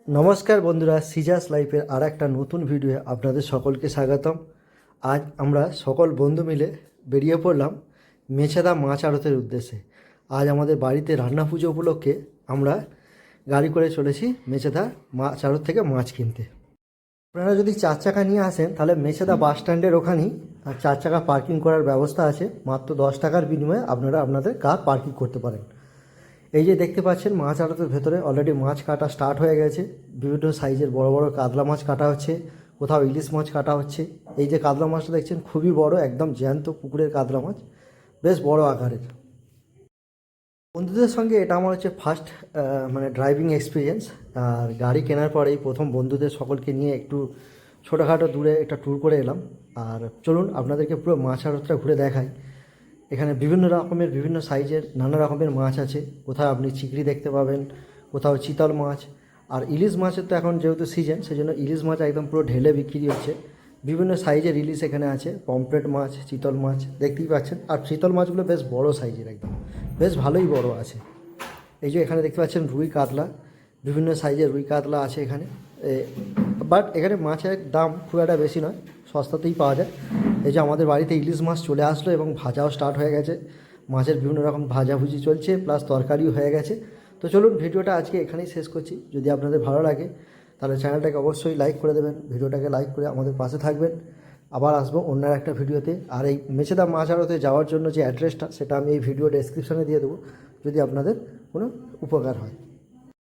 নমস্কার বন্ধুরা, সিজাস লাইফের আর একটা নতুন ভিডিওয়ে আপনাদের সকলকে স্বাগতম। আজ আমরা সকল বন্ধু মিলে বেরিয়ে পড়লাম মেছেদা মাছ আড়তের উদ্দেশ্যে। আজ আমাদের বাড়িতে রান্না পুজো উপলক্ষে আমরা গাড়ি করে চলেছি মেছেদা মাছ আড়ত থেকে মাছ কিনতে। আপনারা যদি 4 চাকা নিয়ে আসেন তাহলে মেছেদা বাস স্ট্যান্ডের ওখানেই 4 চাকা পার্কিং করার ব্যবস্থা আছে। মাত্র 10 টাকার বিনিময়ে আপনারা আপনাদের কার পার্কিং করতে পারেন। এই যে দেখতে পাচ্ছেন মাছ আড়তের ভেতরে অলরেডি মাছ কাটা স্টার্ট হয়ে গেছে। বিভিন্ন সাইজের বড় বড় কাতলা মাছ কাটা হচ্ছে, কোথাও ইলিশ মাছ কাটা হচ্ছে। এই যে কাতলা মাছটা দেখছেন খুবই বড়, একদম জ্যান্ত পুকুরের কাতলা মাছ, বেশ বড় আকারের। বন্ধুদের সঙ্গে এটা আমার হচ্ছে ফার্স্ট ড্রাইভিং এক্সপিরিয়েন্স। আর গাড়ি কেনার পরেই প্রথম বন্ধুদের সকলকে নিয়ে একটু ছোটোখাটো দূরে একটা ট্যুর করে এলাম। আর চলুন আপনাদেরকে পুরো মাছ আড়তটা ঘুরে দেখাই। এখানে বিভিন্ন রকমের বিভিন্ন সাইজের নানা রকমের মাছ আছে। কোথাও আপনি চিংড়ি দেখতে পাবেন, কোথাও চিতল মাছ। আর ইলিশ মাছের তো এখন যেহেতু সিজন, সেই জন্য ইলিশ মাছ একদম পুরো ঢেলে বিক্রি হচ্ছে। বিভিন্ন সাইজের ইলিশ এখানে আছে, পমফ্রেট মাছ, চিতল মাছ দেখতেই পাচ্ছেন। আর চিতল মাছগুলো বেশ বড় সাইজের, একদম বেশ ভালোই বড় আছে। এই যে এখানে দেখতে পাচ্ছেন রুই কাতলা, বিভিন্ন সাইজের রুই কাতলা আছে এখানে। বাট এখানে মাছের দাম খুব একটা বেশি নয়, সস্তাতেই পাওয়া যায়। এই যে আমাদের বাড়িতে ইলিশ মাছ চলে আসলো এবং ভাজাও স্টার্ট হয়ে গেছে। মাছের বিভিন্ন রকম ভাজাভুজি চলছে, প্লাস তরকারিও হয়ে গেছে। তো চলুন ভিডিওটা আজকে এখানেই শেষ করছি। যদি আপনাদের ভালো লাগে তাহলে চ্যানেলটাকে অবশ্যই লাইক করে দেবেন, ভিডিওটাকে লাইক করে আমাদের পাশে থাকবেন। আবার আসবো অন্য একটা ভিডিওতে। আর এই মেছেদা মাছ আড়তে যাওয়ার জন্য যে অ্যাড্রেসটা, সেটা আমি এই ভিডিও ডেসক্রিপশনে দিয়ে দেবো, যদি আপনাদের কোনো উপকার হয়।